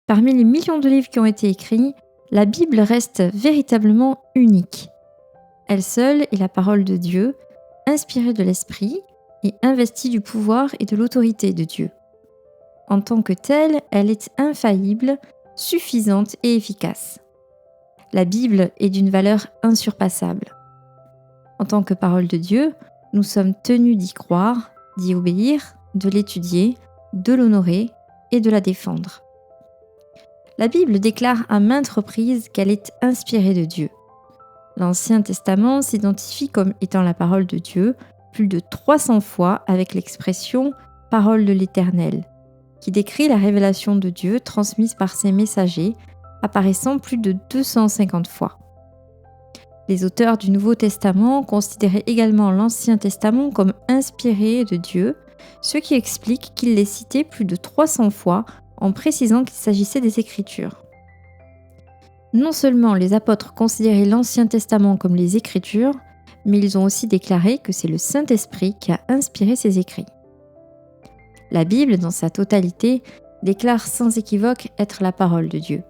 Parmi les millions de livres qui ont été écrits, la Bible reste véritablement unique. Elle seule est la parole de Dieu, inspirée de l'Esprit et investie du pouvoir et de l'autorité de Dieu. En tant que telle, elle est infaillible, suffisante et efficace. La Bible est d'une valeur insurpassable. En tant que parole de Dieu, nous sommes tenus d'y croire, d'y obéir, de l'étudier, de l'honorer et de la défendre. La Bible déclare à maintes reprises qu'elle est inspirée de Dieu. L'Ancien Testament s'identifie comme étant la parole de Dieu plus de 300 fois avec l'expression « parole de l'Éternel », qui décrit la révélation de Dieu transmise par ses messagers, apparaissant plus de 250 fois. Les auteurs du Nouveau Testament considéraient également l'Ancien Testament comme inspiré de Dieu, ce qui explique qu'il les citait plus de 300 fois en précisant qu'il s'agissait des Écritures. Non seulement les apôtres considéraient l'Ancien Testament comme les Écritures, mais ils ont aussi déclaré que c'est le Saint-Esprit qui a inspiré ces écrits. La Bible, dans sa totalité, déclare sans équivoque être la parole de Dieu,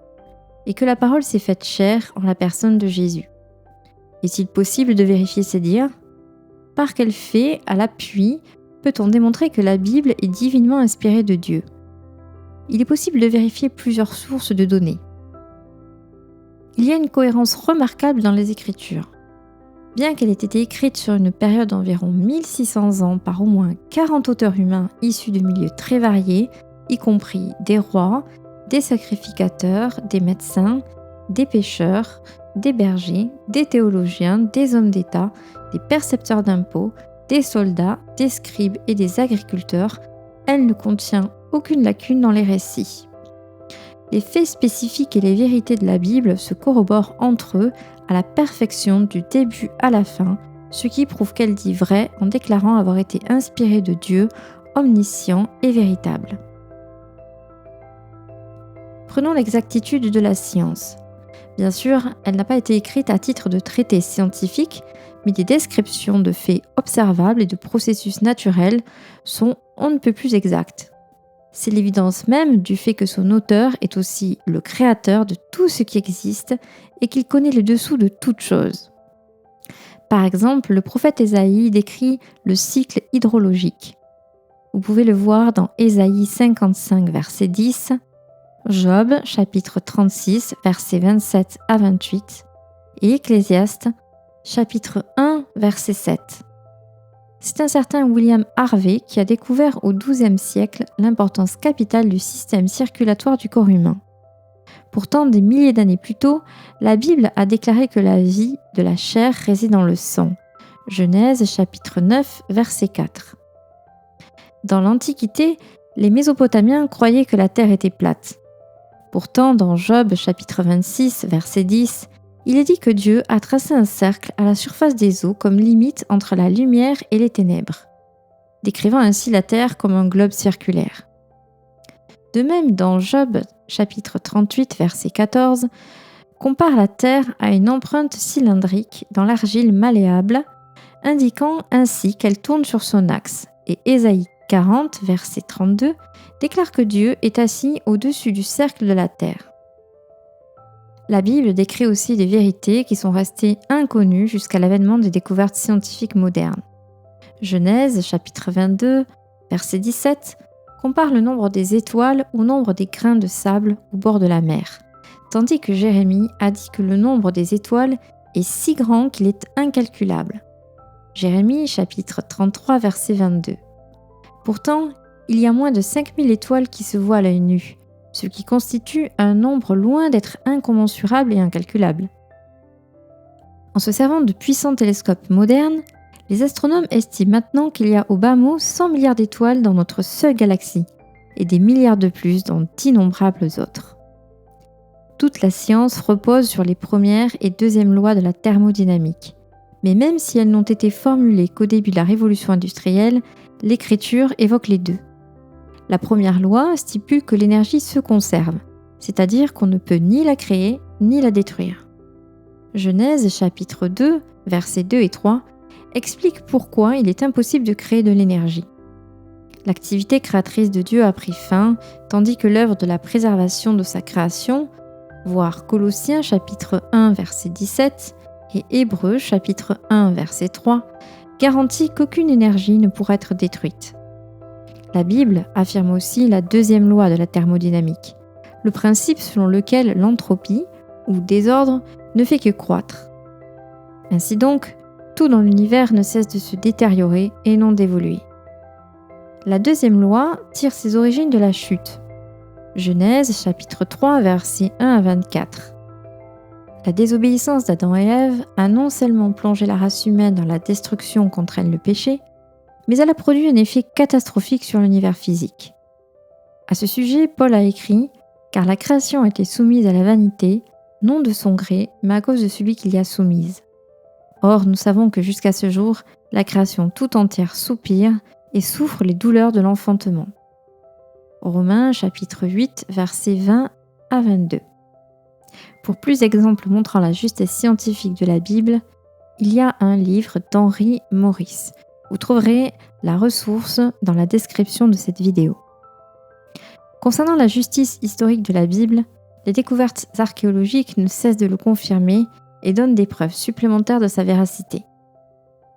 et que la parole s'est faite chair en la personne de Jésus. Est-il possible de vérifier ces dires ? Par quel fait, à l'appui, peut-on démontrer que la Bible est divinement inspirée de Dieu ? Il est possible de vérifier plusieurs sources de données. Il y a une cohérence remarquable dans les Écritures. Bien qu'elle ait été écrite sur une période d'environ 1600 ans par au moins 40 auteurs humains issus de milieux très variés, y compris des rois, des sacrificateurs, des médecins, des pêcheurs, des bergers, des théologiens, des hommes d'État, des percepteurs d'impôts, des soldats, des scribes et des agriculteurs, elle ne contient aucune lacune dans les récits. Les faits spécifiques et les vérités de la Bible se corroborent entre eux à la perfection du début à la fin, ce qui prouve qu'elle dit vrai en déclarant avoir été inspirée de Dieu, omniscient et véritable. Prenons l'exactitude de la science. Bien sûr, elle n'a pas été écrite à titre de traité scientifique, mais des descriptions de faits observables et de processus naturels sont on ne peut plus exactes. C'est l'évidence même du fait que son auteur est aussi le créateur de tout ce qui existe et qu'il connaît le dessous de toute chose. Par exemple, le prophète Ésaïe décrit le cycle hydrologique. Vous pouvez le voir dans Ésaïe 55, verset 10, Job, chapitre 36, versets 27 à 28, et Ecclésiaste, chapitre 1, verset 7. C'est un certain William Harvey qui a découvert au XIIe siècle l'importance capitale du système circulatoire du corps humain. Pourtant, des milliers d'années plus tôt, la Bible a déclaré que la vie de la chair réside dans le sang. Genèse chapitre 9, verset 4. Dans l'Antiquité, les Mésopotamiens croyaient que la terre était plate. Pourtant, dans Job chapitre 26, verset 10, il est dit que Dieu a tracé un cercle à la surface des eaux comme limite entre la lumière et les ténèbres, décrivant ainsi la terre comme un globe circulaire. De même, dans Job chapitre 38, verset 14, compare la terre à une empreinte cylindrique dans l'argile malléable, indiquant ainsi qu'elle tourne sur son axe, et Ésaïe 40, verset 32, déclare que Dieu est assis au-dessus du cercle de la terre. La Bible décrit aussi des vérités qui sont restées inconnues jusqu'à l'avènement des découvertes scientifiques modernes. Genèse, chapitre 22, verset 17, compare le nombre des étoiles au nombre des grains de sable au bord de la mer, tandis que Jérémie a dit que le nombre des étoiles est si grand qu'il est incalculable. Jérémie, chapitre 33, verset 22. Pourtant, il y a moins de 5000 étoiles qui se voient à l'œil nu, ce qui constitue un nombre loin d'être incommensurable et incalculable. En se servant de puissants télescopes modernes, les astronomes estiment maintenant qu'il y a au bas mot 100 milliards d'étoiles dans notre seule galaxie, et des milliards de plus dans d'innombrables autres. Toute la science repose sur les premières et deuxièmes lois de la thermodynamique, mais même si elles n'ont été formulées qu'au début de la révolution industrielle, l'écriture évoque les deux. La première loi stipule que l'énergie se conserve, c'est-à-dire qu'on ne peut ni la créer ni la détruire. Genèse chapitre 2, versets 2 et 3 explique pourquoi il est impossible de créer de l'énergie. L'activité créatrice de Dieu a pris fin, tandis que l'œuvre de la préservation de sa création, voir Colossiens chapitre 1 verset 17 et Hébreux chapitre 1 verset 3, garantit qu'aucune énergie ne pourra être détruite. La Bible affirme aussi la deuxième loi de la thermodynamique, le principe selon lequel l'entropie, ou désordre, ne fait que croître. Ainsi donc, tout dans l'univers ne cesse de se détériorer et non d'évoluer. La deuxième loi tire ses origines de la chute. Genèse chapitre 3 versets 1 à 24. La désobéissance d'Adam et Ève a non seulement plongé la race humaine dans la destruction qu'entraîne le péché, mais elle a produit un effet catastrophique sur l'univers physique. À ce sujet, Paul a écrit « Car la création a été soumise à la vanité, non de son gré, mais à cause de celui qui l'y a soumise. Or, nous savons que jusqu'à ce jour, la création tout entière soupire et souffre les douleurs de l'enfantement. » Romains chapitre 8 versets 20 à 22. Pour plus d'exemples montrant la justesse scientifique de la Bible, il y a un livre d'Henry Morris. Vous trouverez la ressource dans la description de cette vidéo. Concernant la justice historique de la Bible, les découvertes archéologiques ne cessent de le confirmer et donnent des preuves supplémentaires de sa véracité.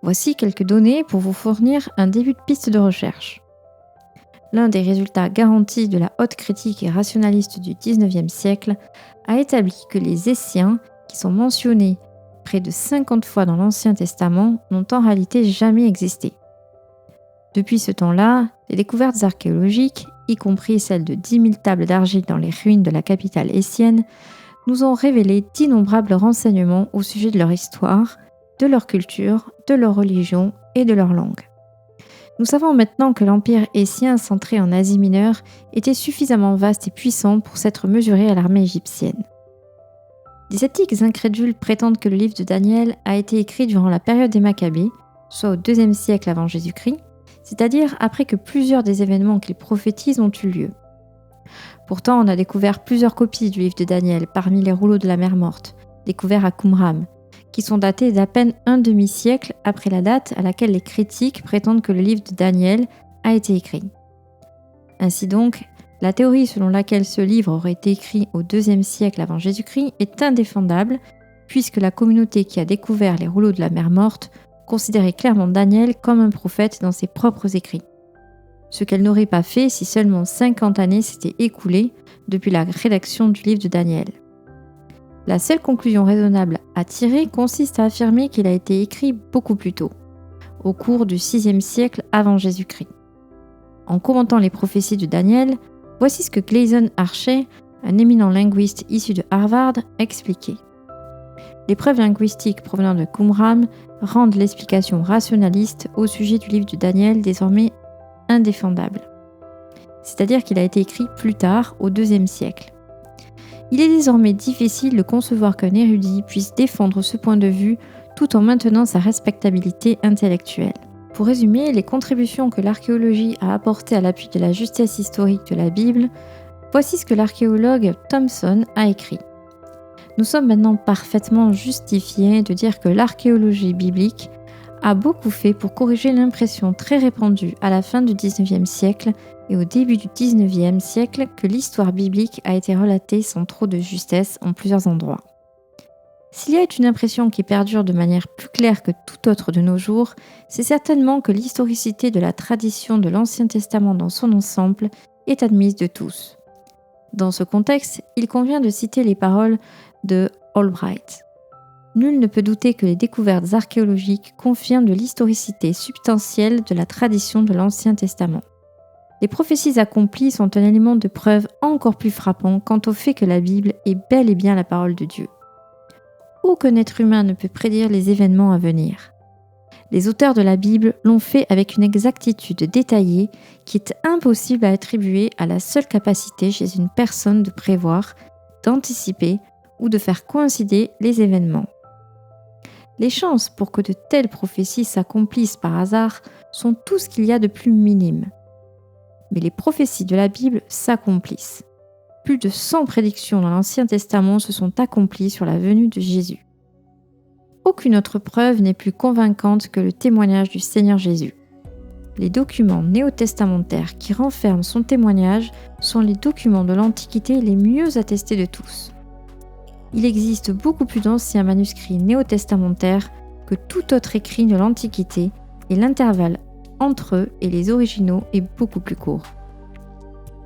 Voici quelques données pour vous fournir un début de piste de recherche. L'un des résultats garantis de la haute critique et rationaliste du XIXe siècle a établi que les Essiens, qui sont mentionnés près de 50 fois dans l'Ancien Testament, n'ont en réalité jamais existé. Depuis ce temps-là, les découvertes archéologiques, y compris celles de 10 000 tables d'argile dans les ruines de la capitale essienne, nous ont révélé d'innombrables renseignements au sujet de leur histoire, de leur culture, de leur religion et de leur langue. Nous savons maintenant que l'empire essien centré en Asie mineure était suffisamment vaste et puissant pour s'être mesuré à l'armée égyptienne. Des sceptiques incrédules prétendent que le livre de Daniel a été écrit durant la période des Maccabées, soit au IIe siècle avant Jésus-Christ, c'est-à-dire après que plusieurs des événements qu'ils prophétisent ont eu lieu. Pourtant, on a découvert plusieurs copies du livre de Daniel parmi les rouleaux de la mer morte, découverts à Qumran, qui sont datés d'à peine un demi-siècle après la date à laquelle les critiques prétendent que le livre de Daniel a été écrit. Ainsi donc, la théorie selon laquelle ce livre aurait été écrit au IIe siècle avant Jésus-Christ est indéfendable, puisque la communauté qui a découvert les rouleaux de la mer morte considérait clairement Daniel comme un prophète dans ses propres écrits. Ce qu'elle n'aurait pas fait si seulement 50 années s'étaient écoulées depuis la rédaction du livre de Daniel. La seule conclusion raisonnable à tirer consiste à affirmer qu'il a été écrit beaucoup plus tôt, au cours du VIe siècle avant Jésus-Christ. En commentant les prophéties de Daniel, voici ce que Gleason Archet, un éminent linguiste issu de Harvard, expliquait. Les preuves linguistiques provenant de Qumran rendent l'explication rationaliste au sujet du livre de Daniel désormais indéfendable. C'est-à-dire qu'il a été écrit plus tard, au IIe siècle. Il est désormais difficile de concevoir qu'un érudit puisse défendre ce point de vue tout en maintenant sa respectabilité intellectuelle. Pour résumer, les contributions que l'archéologie a apportées à l'appui de la justesse historique de la Bible, voici ce que l'archéologue Thompson a écrit. Nous sommes maintenant parfaitement justifiés de dire que l'archéologie biblique a beaucoup fait pour corriger l'impression très répandue à la fin du XIXe siècle et au début du XIXe siècle que l'histoire biblique a été relatée sans trop de justesse en plusieurs endroits. S'il y a une impression qui perdure de manière plus claire que tout autre de nos jours, c'est certainement que l'historicité de la tradition de l'Ancien Testament dans son ensemble est admise de tous. Dans ce contexte, il convient de citer les paroles de Albright. Nul ne peut douter que les découvertes archéologiques confirment de l'historicité substantielle de la tradition de l'Ancien Testament. Les prophéties accomplies sont un élément de preuve encore plus frappant quant au fait que la Bible est bel et bien la parole de Dieu. Aucun être humain ne peut prédire les événements à venir. Les auteurs de la Bible l'ont fait avec une exactitude détaillée qui est impossible à attribuer à la seule capacité chez une personne de prévoir, d'anticiper ou de faire coïncider les événements. Les chances pour que de telles prophéties s'accomplissent par hasard sont tout ce qu'il y a de plus minime. Mais les prophéties de la Bible s'accomplissent. Plus de 100 prédictions dans l'Ancien Testament se sont accomplies sur la venue de Jésus. Aucune autre preuve n'est plus convaincante que le témoignage du Seigneur Jésus. Les documents néo-testamentaires qui renferment son témoignage sont les documents de l'Antiquité les mieux attestés de tous. Il existe beaucoup plus d'anciens manuscrits néo-testamentaires que tout autre écrit de l'Antiquité et l'intervalle entre eux et les originaux est beaucoup plus court.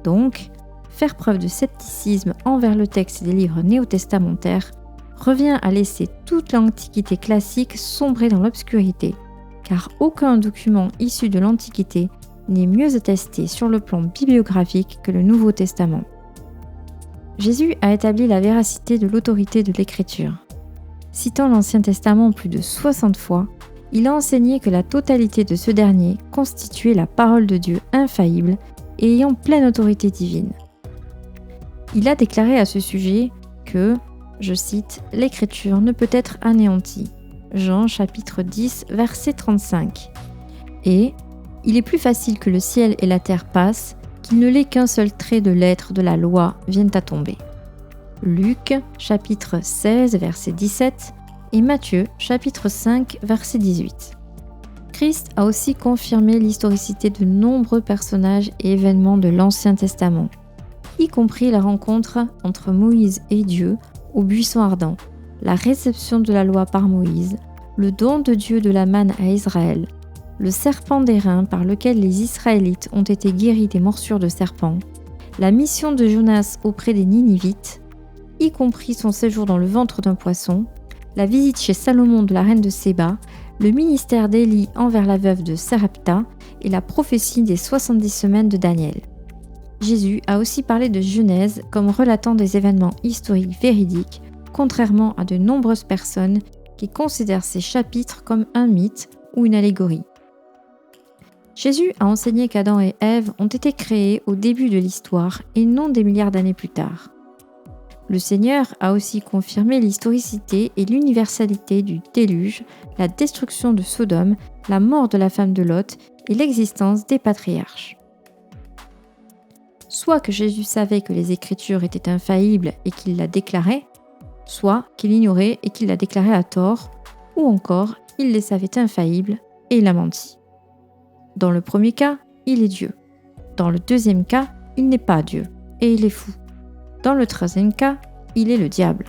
Donc, faire preuve de scepticisme envers le texte des livres néo-testamentaires revient à laisser toute l'Antiquité classique sombrer dans l'obscurité, car aucun document issu de l'Antiquité n'est mieux attesté sur le plan bibliographique que le Nouveau Testament. Jésus a établi la véracité de l'autorité de l'Écriture. Citant l'Ancien Testament plus de 60 fois, il a enseigné que la totalité de ce dernier constituait la parole de Dieu infaillible et ayant pleine autorité divine. Il a déclaré à ce sujet que, je cite, « L'Écriture ne peut être anéantie » Jean chapitre 10, verset 35. Et « Il est plus facile que le ciel et la terre passent qu'il ne l'est qu'un seul trait de l'être de la loi vienne à tomber. » Luc chapitre 16, verset 17 et Matthieu chapitre 5, verset 18. Christ a aussi confirmé l'historicité de nombreux personnages et événements de l'Ancien Testament, y compris la rencontre entre Moïse et Dieu au buisson ardent, la réception de la loi par Moïse, le don de Dieu de la manne à Israël, le serpent d'airain par lequel les Israélites ont été guéris des morsures de serpents, la mission de Jonas auprès des Ninivites, y compris son séjour dans le ventre d'un poisson, la visite chez Salomon de la reine de Séba, le ministère d'Élie envers la veuve de Sarepta et la prophétie des 70 semaines de Daniel. Jésus a aussi parlé de Genèse comme relatant des événements historiques véridiques, contrairement à de nombreuses personnes qui considèrent ces chapitres comme un mythe ou une allégorie. Jésus a enseigné qu'Adam et Ève ont été créés au début de l'histoire et non des milliards d'années plus tard. Le Seigneur a aussi confirmé l'historicité et l'universalité du déluge, la destruction de Sodome, la mort de la femme de Lot et l'existence des patriarches. Soit que Jésus savait que les Écritures étaient infaillibles et qu'il la déclarait, soit qu'il ignorait et qu'il la déclarait à tort, ou encore il les savait infaillibles et il a menti. Dans le premier cas, il est Dieu. Dans le deuxième cas, il n'est pas Dieu et il est fou. Dans le troisième cas, il est le diable.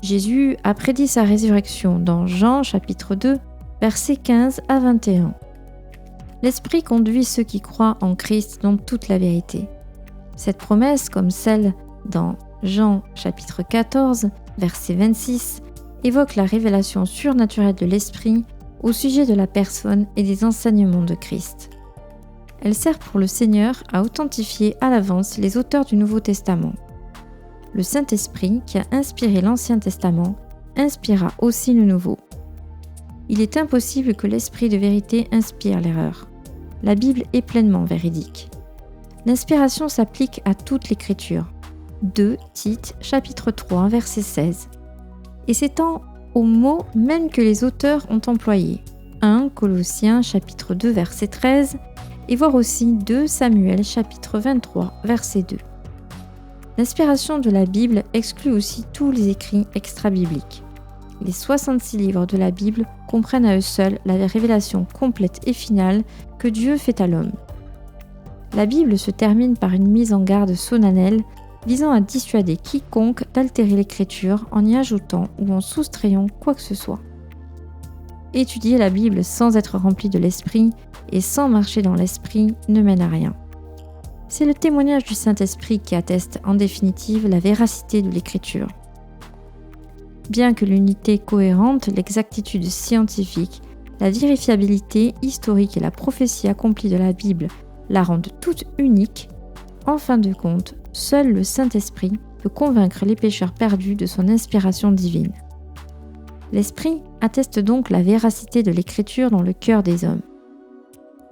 Jésus a prédit sa résurrection dans Jean chapitre 2, versets 15 à 21. L'Esprit conduit ceux qui croient en Christ dans toute la vérité. Cette promesse, comme celle dans Jean chapitre 14, verset 26, évoque la révélation surnaturelle de l'Esprit au sujet de la personne et des enseignements de Christ. Elle sert pour le Seigneur à authentifier à l'avance les auteurs du Nouveau Testament. Le Saint-Esprit, qui a inspiré l'Ancien Testament, inspirera aussi le Nouveau. Il est impossible que l'Esprit de vérité inspire l'erreur. La Bible est pleinement véridique. L'inspiration s'applique à toute l'Écriture. 2 Tite, chapitre 3, verset 16. Et s'étend aux mots même que les auteurs ont employés. 1 Colossiens, chapitre 2, verset 13, et voir aussi 2 Samuel, chapitre 23, verset 2. L'inspiration de la Bible exclut aussi tous les écrits extra-bibliques. Les 66 livres de la Bible comprennent à eux seuls la révélation complète et finale que Dieu fait à l'homme. La Bible se termine par une mise en garde solennelle visant à dissuader quiconque d'altérer l'Écriture en y ajoutant ou en soustrayant quoi que ce soit. Étudier la Bible sans être rempli de l'Esprit et sans marcher dans l'Esprit ne mène à rien. C'est le témoignage du Saint-Esprit qui atteste en définitive la véracité de l'Écriture. Bien que l'unité cohérente, l'exactitude scientifique, la vérifiabilité historique et la prophétie accomplie de la Bible la rendent toute unique, en fin de compte, seul le Saint-Esprit peut convaincre les pécheurs perdus de son inspiration divine. L'Esprit atteste donc la véracité de l'Écriture dans le cœur des hommes.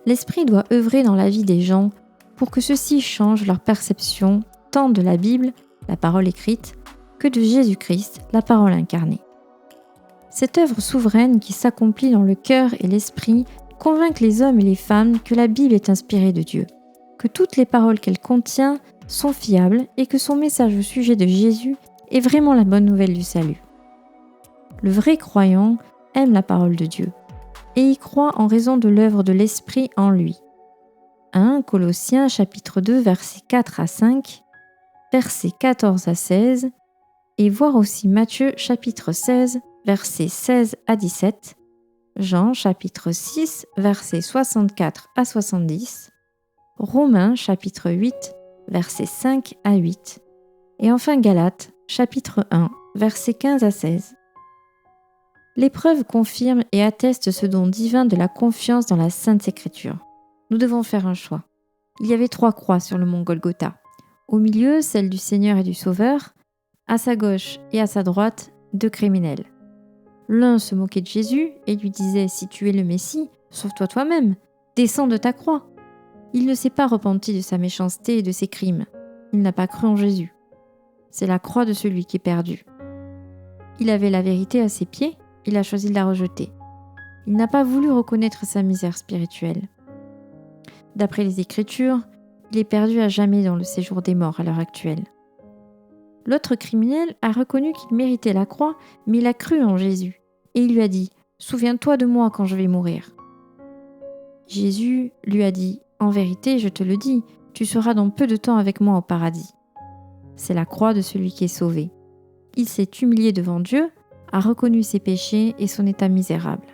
L'Esprit doit œuvrer dans la vie des gens pour que ceux-ci changent leur perception tant de la Bible, la parole écrite, que de Jésus-Christ, la parole incarnée. Cette œuvre souveraine qui s'accomplit dans le cœur et l'esprit convainc les hommes et les femmes que la Bible est inspirée de Dieu, que toutes les paroles qu'elle contient sont fiables et que son message au sujet de Jésus est vraiment la bonne nouvelle du salut. Le vrai croyant aime la parole de Dieu. et y croit en raison de l'œuvre de l'Esprit en lui. 1 Colossiens chapitre 2 versets 4 à 5, versets 14 à 16, et voir aussi Matthieu chapitre 16 versets 16 à 17, Jean chapitre 6 versets 64 à 70, Romains chapitre 8 versets 5 à 8, et enfin Galates chapitre 1 versets 15 à 16. L'épreuve confirme et atteste ce don divin de la confiance dans la Sainte Écriture. Nous devons faire un choix. Il y avait 3 croix sur le mont Golgotha. Au milieu, celle du Seigneur et du Sauveur. À sa gauche et à sa droite, 2 criminels. L'un se moquait de Jésus et lui disait « Si tu es le Messie, sauve-toi toi-même, descends de ta croix ». Il ne s'est pas repenti de sa méchanceté et de ses crimes. Il n'a pas cru en Jésus. C'est la croix de celui qui est perdu. Il avait la vérité à ses pieds, il a choisi de la rejeter. Il n'a pas voulu reconnaître sa misère spirituelle. D'après les Écritures, il est perdu à jamais dans le séjour des morts à l'heure actuelle. L'autre criminel a reconnu qu'il méritait la croix, mais il a cru en Jésus. Et il lui a dit « Souviens-toi de moi quand je vais mourir ». Jésus lui a dit « En vérité, je te le dis, tu seras dans peu de temps avec moi au paradis ». C'est la croix de celui qui est sauvé. Il s'est humilié devant Dieu, a reconnu ses péchés et son état misérable.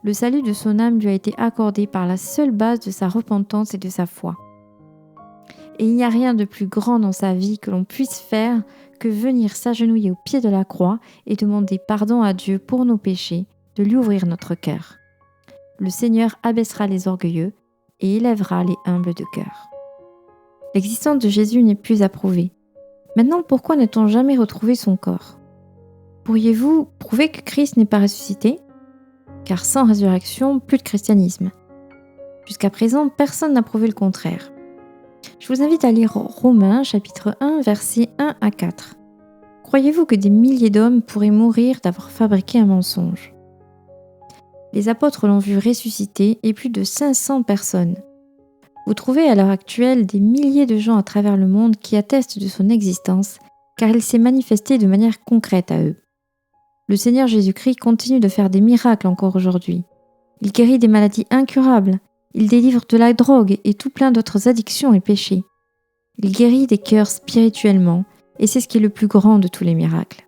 Le salut de son âme lui a été accordé par la seule base de sa repentance et de sa foi. Et il n'y a rien de plus grand dans sa vie que l'on puisse faire que venir s'agenouiller au pied de la croix et demander pardon à Dieu pour nos péchés, de lui ouvrir notre cœur. Le Seigneur abaissera les orgueilleux et élèvera les humbles de cœur. L'existence de Jésus n'est plus approuvée. Maintenant, pourquoi n'a-t-on jamais retrouvé son corps ? Pourriez-vous prouver que Christ n'est pas ressuscité ? Car sans résurrection, plus de christianisme. Jusqu'à présent, personne n'a prouvé le contraire. Je vous invite à lire Romains chapitre 1 versets 1 à 4. Croyez-vous que des milliers d'hommes pourraient mourir d'avoir fabriqué un mensonge ? Les apôtres l'ont vu ressusciter et plus de 500 personnes. Vous trouvez à l'heure actuelle des milliers de gens à travers le monde qui attestent de son existence car il s'est manifesté de manière concrète à eux. Le Seigneur Jésus-Christ continue de faire des miracles encore aujourd'hui. Il guérit des maladies incurables. Il délivre de la drogue et tout plein d'autres addictions et péchés. Il guérit des cœurs spirituellement, et c'est ce qui est le plus grand de tous les miracles.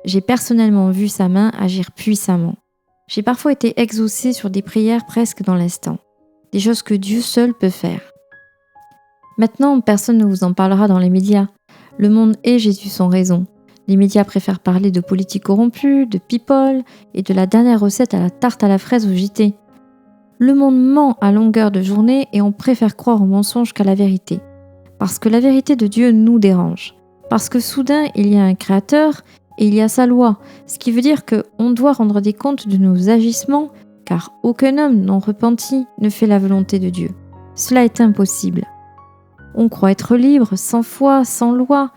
J'ai personnellement vu sa main agir puissamment. J'ai parfois été exaucé sur des prières presque dans l'instant, des choses que Dieu seul peut faire. Maintenant, personne ne vous en parlera dans les médias. Le monde et Jésus sont raison. Les médias préfèrent parler de politique corrompue, de people et de la dernière recette à la tarte à la fraise au JT. Le monde ment à longueur de journée et on préfère croire au mensonge qu'à la vérité. Parce que la vérité de Dieu nous dérange. Parce que soudain, il y a un créateur et il y a sa loi, ce qui veut dire qu'on doit rendre des comptes de nos agissements, car aucun homme non repenti ne fait la volonté de Dieu. Cela est impossible. On croit être libre, sans foi, sans loi,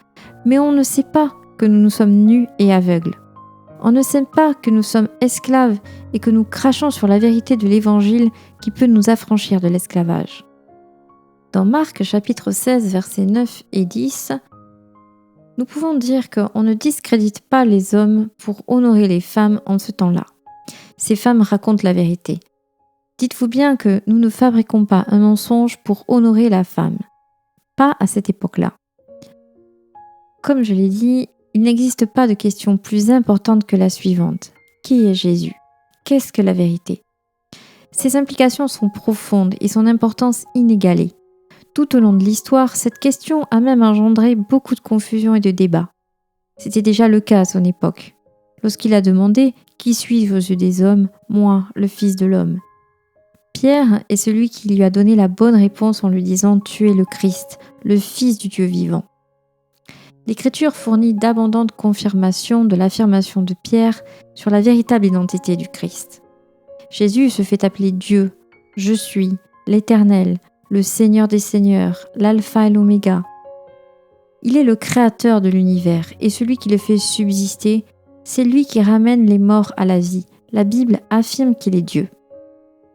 mais on ne sait pas que nous sommes nus et aveugles. On ne sait pas que nous sommes esclaves et que nous crachons sur la vérité de l'Évangile qui peut nous affranchir de l'esclavage. Dans Marc chapitre 16 versets 9 et 10, nous pouvons dire qu'on ne discrédite pas les hommes pour honorer les femmes en ce temps-là. Ces femmes racontent la vérité. Dites-vous bien que nous ne fabriquons pas un mensonge pour honorer la femme. Pas à cette époque-là. Comme je l'ai dit, il n'existe pas de question plus importante que la suivante. Qui est Jésus ? Qu'est-ce que la vérité ? Ses implications sont profondes et son importance inégalée. Tout au long de l'histoire, cette question a même engendré beaucoup de confusion et de débats. C'était déjà le cas à son époque, lorsqu'il a demandé « Qui suis-je aux yeux des hommes ? Moi, le Fils de l'homme ?» Pierre est celui qui lui a donné la bonne réponse en lui disant « Tu es le Christ, le Fils du Dieu vivant ». L'Écriture fournit d'abondantes confirmations de l'affirmation de Pierre sur la véritable identité du Christ. Jésus se fait appeler Dieu, « Je suis », l'Éternel, le Seigneur des Seigneurs, l'Alpha et l'Oméga. Il est le créateur de l'univers et celui qui le fait subsister, c'est lui qui ramène les morts à la vie. La Bible affirme qu'il est Dieu.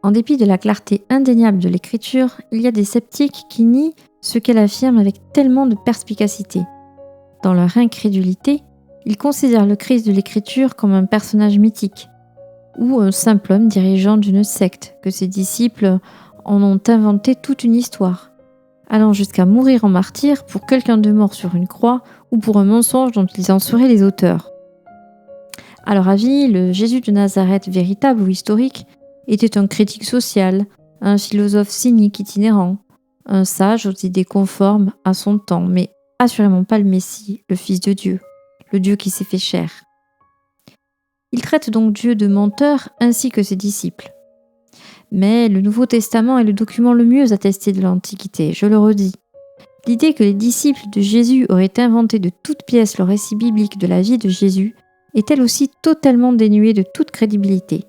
En dépit de la clarté indéniable de l'Écriture, il y a des sceptiques qui nient ce qu'elle affirme avec tellement de perspicacité. Dans leur incrédulité, ils considèrent le Christ de l'Écriture comme un personnage mythique. ou un simple homme dirigeant d'une secte, que ses disciples en ont inventé toute une histoire, allant jusqu'à mourir en martyr pour quelqu'un de mort sur une croix ou pour un mensonge dont ils en seraient les auteurs. À leur avis, le Jésus de Nazareth véritable ou historique était un critique social, un philosophe cynique itinérant, un sage aux idées conformes à son temps, mais assurément pas le Messie, le Fils de Dieu, le Dieu qui s'est fait chair. Il traite donc Dieu de menteur ainsi que ses disciples. Mais le Nouveau Testament est le document le mieux attesté de l'Antiquité, je le redis. L'idée que les disciples de Jésus auraient inventé de toutes pièces le récit biblique de la vie de Jésus est elle aussi totalement dénuée de toute crédibilité.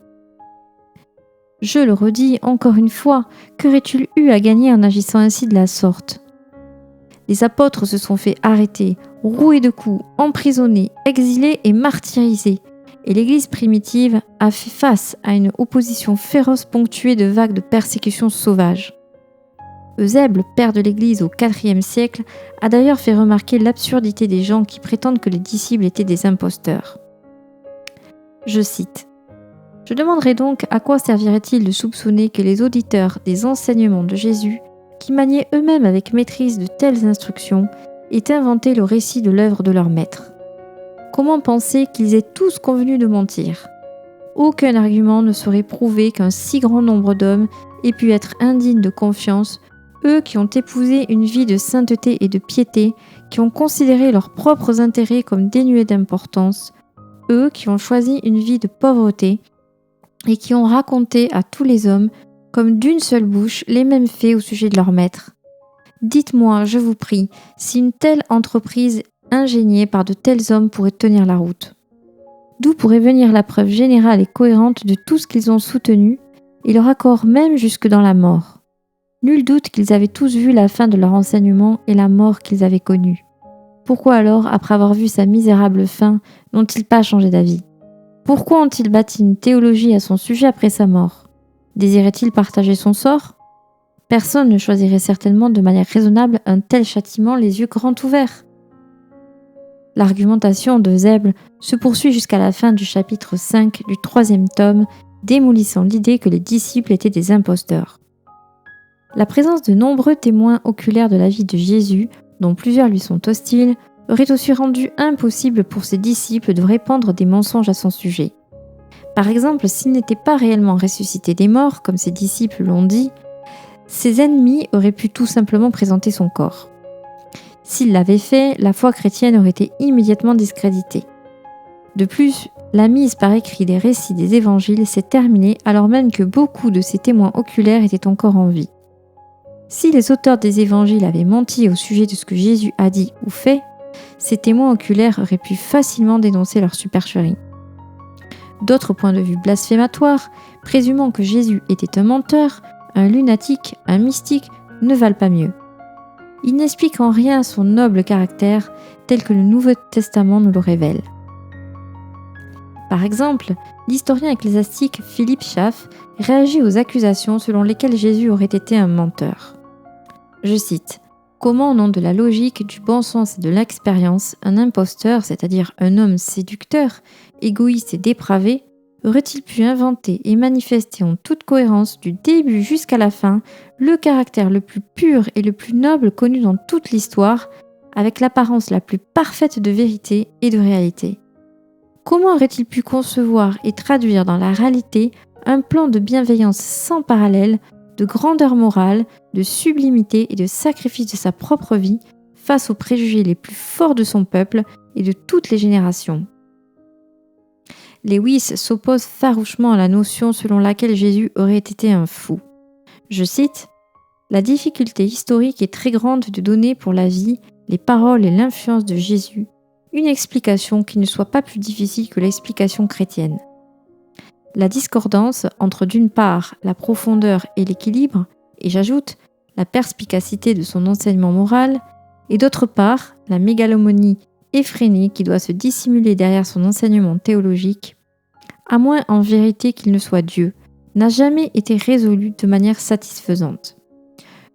Je le redis encore une fois, qu'aurait-il eu à gagner en agissant ainsi de la sorte ? Les apôtres se sont fait arrêter, rouer de coups, emprisonnés, exilés et martyrisés. Et l'Église primitive a fait face à une opposition féroce ponctuée de vagues de persécutions sauvages. Eusèbe, le père de l'Église au IVe siècle, a d'ailleurs fait remarquer l'absurdité des gens qui prétendent que les disciples étaient des imposteurs. Je cite : « Je demanderai donc à quoi servirait-il de soupçonner que les auditeurs des enseignements de Jésus, qui maniaient eux-mêmes avec maîtrise de telles instructions, aient inventé le récit de l'œuvre de leur maître. Comment penser qu'ils aient tous convenu de mentir ? Aucun argument ne saurait prouver qu'un si grand nombre d'hommes aient pu être indignes de confiance, eux qui ont épousé une vie de sainteté et de piété, qui ont considéré leurs propres intérêts comme dénués d'importance, eux qui ont choisi une vie de pauvreté et qui ont raconté à tous les hommes, comme d'une seule bouche, les mêmes faits au sujet de leur maître. Dites-moi, je vous prie, si une telle entreprise ingéniée par de tels hommes pourrait tenir la route. D'où pourrait venir la preuve générale et cohérente de tout ce qu'ils ont soutenu, et leur accord même jusque dans la mort. Nul doute qu'ils avaient tous vu la fin de leur enseignement et la mort qu'ils avaient connue. Pourquoi alors, après avoir vu sa misérable fin, n'ont-ils pas changé d'avis ? Pourquoi ont-ils bâti une théologie à son sujet après sa mort ? Désiraient-ils partager son sort ? Personne ne choisirait certainement de manière raisonnable un tel châtiment les yeux grands ouverts. L'argumentation d'Eusèbe se poursuit jusqu'à la fin du chapitre 5 du 3e tome, démolissant l'idée que les disciples étaient des imposteurs. La présence de nombreux témoins oculaires de la vie de Jésus, dont plusieurs lui sont hostiles, aurait aussi rendu impossible pour ses disciples de répandre des mensonges à son sujet. Par exemple, s'il n'était pas réellement ressuscité des morts, comme ses disciples l'ont dit, ses ennemis auraient pu tout simplement présenter son corps. S'il l'avait fait, la foi chrétienne aurait été immédiatement discréditée. De plus, la mise par écrit des récits des évangiles s'est terminée alors même que beaucoup de ces témoins oculaires étaient encore en vie. Si les auteurs des évangiles avaient menti au sujet de ce que Jésus a dit ou fait, ces témoins oculaires auraient pu facilement dénoncer leur supercherie. D'autres points de vue blasphématoires, présumant que Jésus était un menteur, un lunatique, un mystique, ne valent pas mieux. Il n'explique en rien son noble caractère tel que le Nouveau Testament nous le révèle. Par exemple, l'historien ecclésiastique Philippe Schaff réagit aux accusations selon lesquelles Jésus aurait été un menteur. Je cite : « Comment, au nom de la logique, du bon sens et de l'expérience, un imposteur, c'est-à-dire un homme séducteur, égoïste et dépravé, aurait-il pu inventer et manifester en toute cohérence, du début jusqu'à la fin, le caractère le plus pur et le plus noble connu dans toute l'histoire, avec l'apparence la plus parfaite de vérité et de réalité ? Comment aurait-il pu concevoir et traduire dans la réalité un plan de bienveillance sans parallèle, de grandeur morale, de sublimité et de sacrifice de sa propre vie face aux préjugés les plus forts de son peuple et de toutes les générations ? Lewis s'oppose farouchement à la notion selon laquelle Jésus aurait été un fou. Je cite : « La difficulté historique est très grande de donner pour la vie, les paroles et l'influence de Jésus une explication qui ne soit pas plus difficile que l'explication chrétienne. La discordance entre d'une part la profondeur et l'équilibre, et j'ajoute la perspicacité de son enseignement moral, et d'autre part la mégalomanie effrénée qui doit se dissimuler derrière son enseignement théologique, à moins en vérité qu'il ne soit Dieu, n'a jamais été résolue de manière satisfaisante.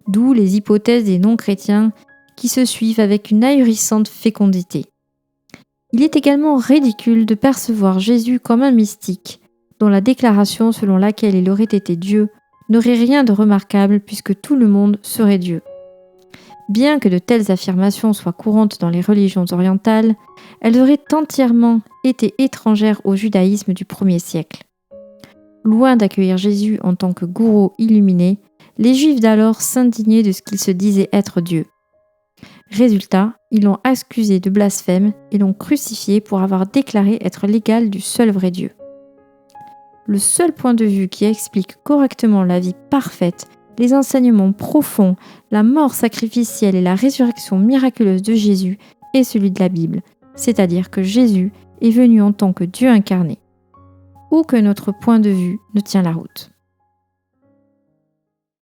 D'où les hypothèses des non-chrétiens qui se suivent avec une ahurissante fécondité. Il est également ridicule de percevoir Jésus comme un mystique, dont la déclaration selon laquelle il aurait été Dieu n'aurait rien de remarquable puisque tout le monde serait Dieu. Bien que de telles affirmations soient courantes dans les religions orientales, elles auraient entièrement été étrangères au judaïsme du 1er siècle. Loin d'accueillir Jésus en tant que gourou illuminé, les Juifs d'alors s'indignaient de ce qu'il se disait être Dieu. Résultat, ils l'ont accusé de blasphème et l'ont crucifié pour avoir déclaré être l'égal du seul vrai Dieu. Le seul point de vue qui explique correctement la vie parfaite, les enseignements profonds, la mort sacrificielle et la résurrection miraculeuse de Jésus est celui de la Bible, c'est-à-dire que Jésus est venu en tant que Dieu incarné. Aucun autre point de vue ne tient la route.